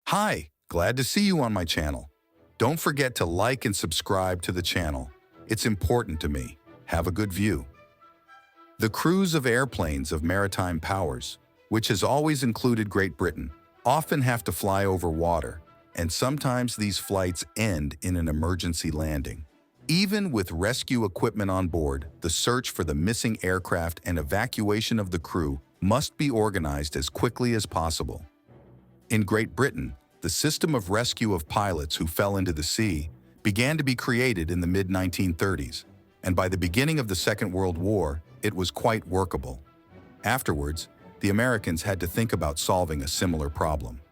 Hi, glad to see you on my channel. Don't forget to like and subscribe to the channel. It's important to me. Have a good view. The crews of airplanes of maritime powers, which has always included Great Britain, often have to fly over water, and sometimes these flights end in an emergency landing. Even with rescue equipment on board, the search for the missing aircraft and evacuation of the crew must be organized as quickly as possible. In Great Britain, the system of rescue of pilots who fell into the sea began to be created in the mid-1930s, and by the beginning of the Second World War, it was quite workable. Afterwards, the Americans had to think about solving a similar problem.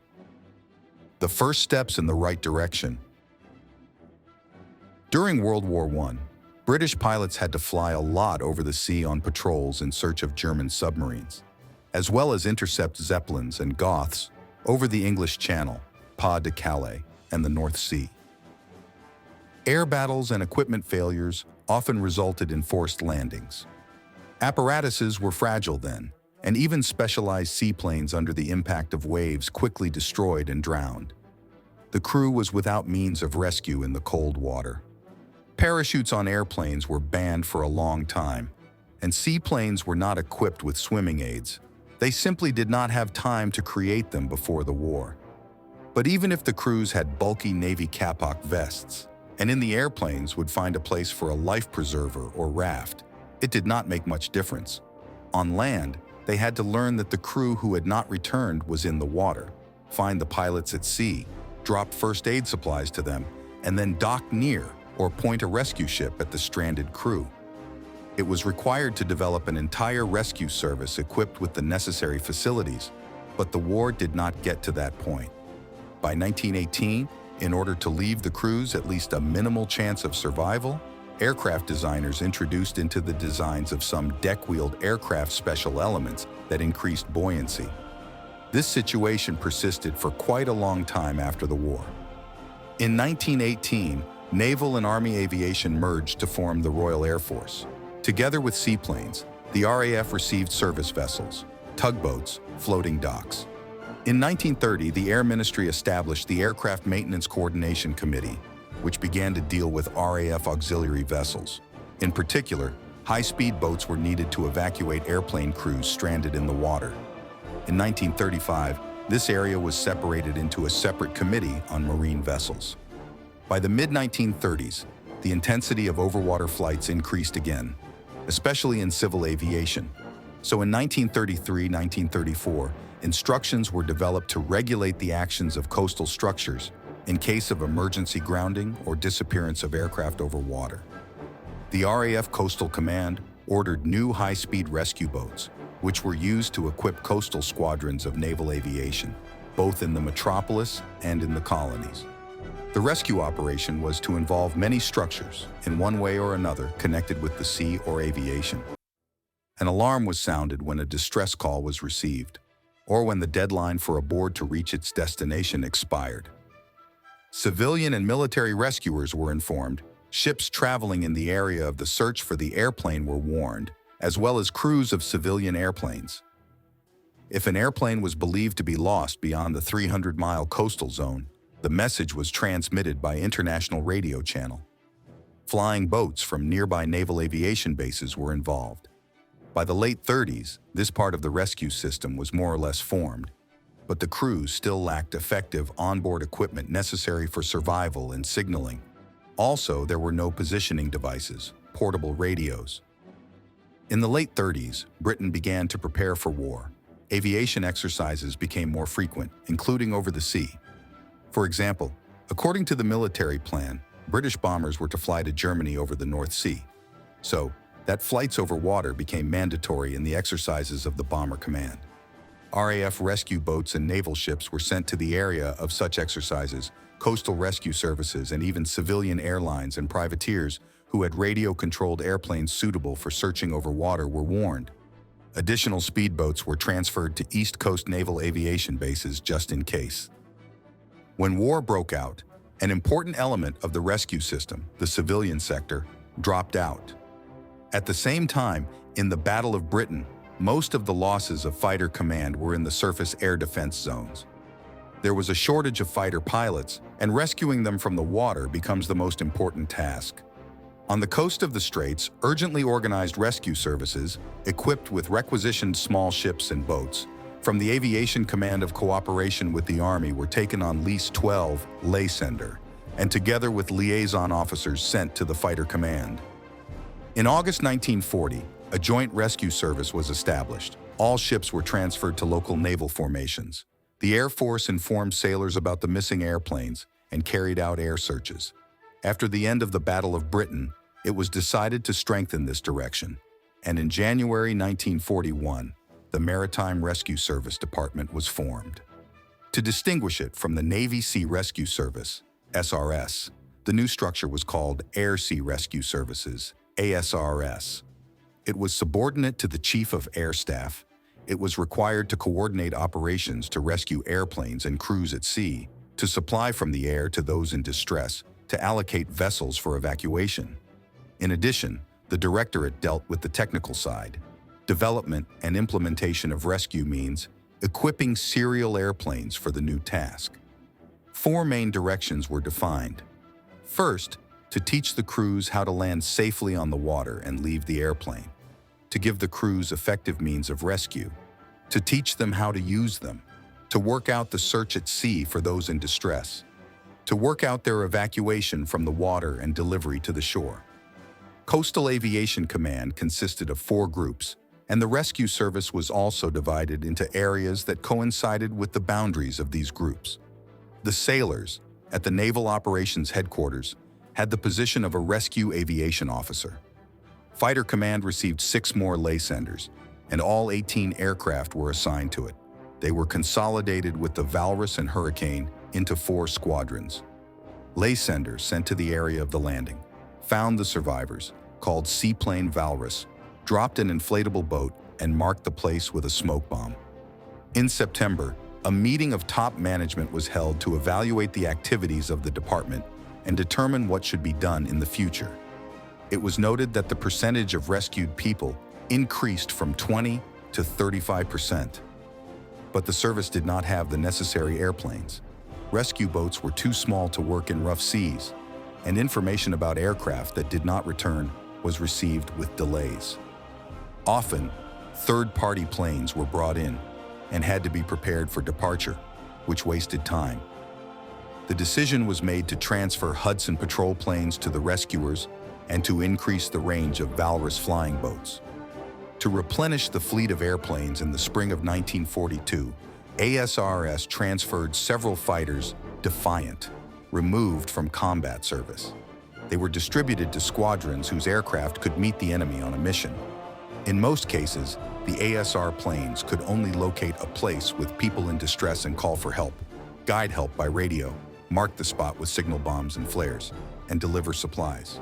The first steps in the right direction. During World War I, British pilots had to fly a lot over the sea on patrols in search of German submarines, as well as intercept Zeppelins and Goths over the English Channel, Pas de Calais, and the North Sea. Air battles and equipment failures often resulted in forced landings. Apparatuses were fragile then, and even specialized seaplanes under the impact of waves quickly destroyed and drowned. The crew was without means of rescue in the cold water. Parachutes on airplanes were banned for a long time, and seaplanes were not equipped with swimming aids. They simply did not have time to create them before the war. But even if the crews had bulky Navy Kapok vests, and in the airplanes would find a place for a life preserver or raft, it did not make much difference. On land, they had to learn that the crew who had not returned was in the water, find the pilots at sea, drop first aid supplies to them, and then dock near or point a rescue ship at the stranded crew. It was required to develop an entire rescue service equipped with the necessary facilities, but the war did not get to that point. By 1918, in order to leave the crews at least a minimal chance of survival, aircraft designers introduced into the designs of some deck-wheeled aircraft special elements that increased buoyancy. This situation persisted for quite a long time after the war. In 1918, naval and army aviation merged to form the Royal Air Force. Together with seaplanes, the RAF received service vessels, tugboats, floating docks. In 1930, the Air Ministry established the Aircraft Maintenance Coordination Committee, which began to deal with RAF auxiliary vessels. In particular, high-speed boats were needed to evacuate airplane crews stranded in the water. In 1935, this area was separated into a separate committee on marine vessels. By the mid-1930s, the intensity of overwater flights increased again, especially in civil aviation. So in 1933-1934, instructions were developed to regulate the actions of coastal structures in case of emergency grounding or disappearance of aircraft over water. The RAF Coastal Command ordered new high-speed rescue boats, which were used to equip coastal squadrons of naval aviation, both in the metropolis and in the colonies. The rescue operation was to involve many structures, in one way or another, connected with the sea or aviation. An alarm was sounded when a distress call was received, or when the deadline for a board to reach its destination expired. Civilian and military rescuers were informed, ships traveling in the area of the search for the airplane were warned, as well as crews of civilian airplanes. If an airplane was believed to be lost beyond the 300-mile coastal zone, the message was transmitted by international radio channel. Flying boats from nearby naval aviation bases were involved. By the late 30s, this part of the rescue system was more or less formed, but the crews still lacked effective onboard equipment necessary for survival and signaling. Also, there were no positioning devices, portable radios. In the late 30s, Britain began to prepare for war. Aviation exercises became more frequent, including over the sea. For example, according to the military plan, British bombers were to fly to Germany over the North Sea. So, that flights over water became mandatory in the exercises of the Bomber Command. RAF rescue boats and naval ships were sent to the area of such exercises. Coastal rescue services and even civilian airlines and privateers who had radio-controlled airplanes suitable for searching over water were warned. Additional speedboats were transferred to East Coast naval aviation bases just in case. When war broke out, an important element of the rescue system, the civilian sector, dropped out. At the same time, in the Battle of Britain, most of the losses of fighter command were in the surface air defense zones. There was a shortage of fighter pilots, and rescuing them from the water becomes the most important task. On the coast of the Straits, urgently organized rescue services, equipped with requisitioned small ships and boats, from the Aviation Command of Cooperation with the Army were taken on lease 12, lay sender, and together with liaison officers sent to the fighter command. In August 1940, a joint rescue service was established. All ships were transferred to local naval formations. The Air Force informed sailors about the missing airplanes and carried out air searches. After the end of the Battle of Britain, it was decided to strengthen this direction, and in January 1941, the Maritime Rescue Service Department was formed. To distinguish it from the Navy Sea Rescue Service, SRS, the new structure was called Air Sea Rescue Services, ASRS. It was subordinate to the Chief of Air Staff. It was required to coordinate operations to rescue airplanes and crews at sea, to supply from the air to those in distress, to allocate vessels for evacuation. In addition, the directorate dealt with the technical side. Development and implementation of rescue means equipping serial airplanes for the new task. 4 main directions were defined. First, to teach the crews how to land safely on the water and leave the airplane. To give the crews effective means of rescue. To teach them how to use them. To work out the search at sea for those in distress. To work out their evacuation from the water and delivery to the shore. Coastal Aviation Command consisted of 4 groups, and the rescue service was also divided into areas that coincided with the boundaries of these groups. The sailors, at the Naval Operations Headquarters, had the position of a rescue aviation officer. Fighter Command received 6 more lay senders, and all 18 aircraft were assigned to it. They were consolidated with the Valrus and Hurricane into 4 squadrons. Lay senders sent to the area of the landing found the survivors, called Seaplane Valrus, dropped an inflatable boat, and marked the place with a smoke bomb. In September, a meeting of top management was held to evaluate the activities of the department and determine what should be done in the future. It was noted that the percentage of rescued people increased from 20 to 35%. But the service did not have the necessary airplanes. Rescue boats were too small to work in rough seas, and information about aircraft that did not return was received with delays. Often, third-party planes were brought in and had to be prepared for departure, which wasted time. The decision was made to transfer Hudson patrol planes to the rescuers and to increase the range of Valrus flying boats. To replenish the fleet of airplanes in the spring of 1942, ASRS transferred several fighters, Defiant, removed from combat service. They were distributed to squadrons whose aircraft could meet the enemy on a mission. In most cases, the ASR planes could only locate a place with people in distress and call for help, guide help by radio, mark the spot with signal bombs and flares, and deliver supplies.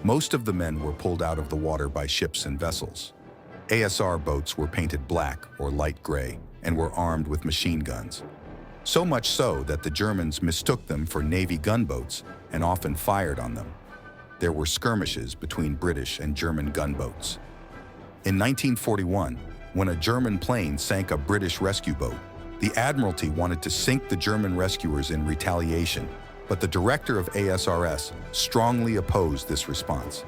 Most of the men were pulled out of the water by ships and vessels. ASR boats were painted black or light gray and were armed with machine guns. So much so that the Germans mistook them for Navy gunboats and often fired on them. There were skirmishes between British and German gunboats. In 1941, when a German plane sank a British rescue boat, the Admiralty wanted to sink the German rescuers in retaliation, but the director of ASRS strongly opposed this response.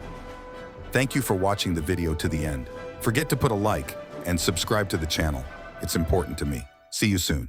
Thank you for watching the video to the end. Forget to put a like and subscribe to the channel. It's important to me. See you soon.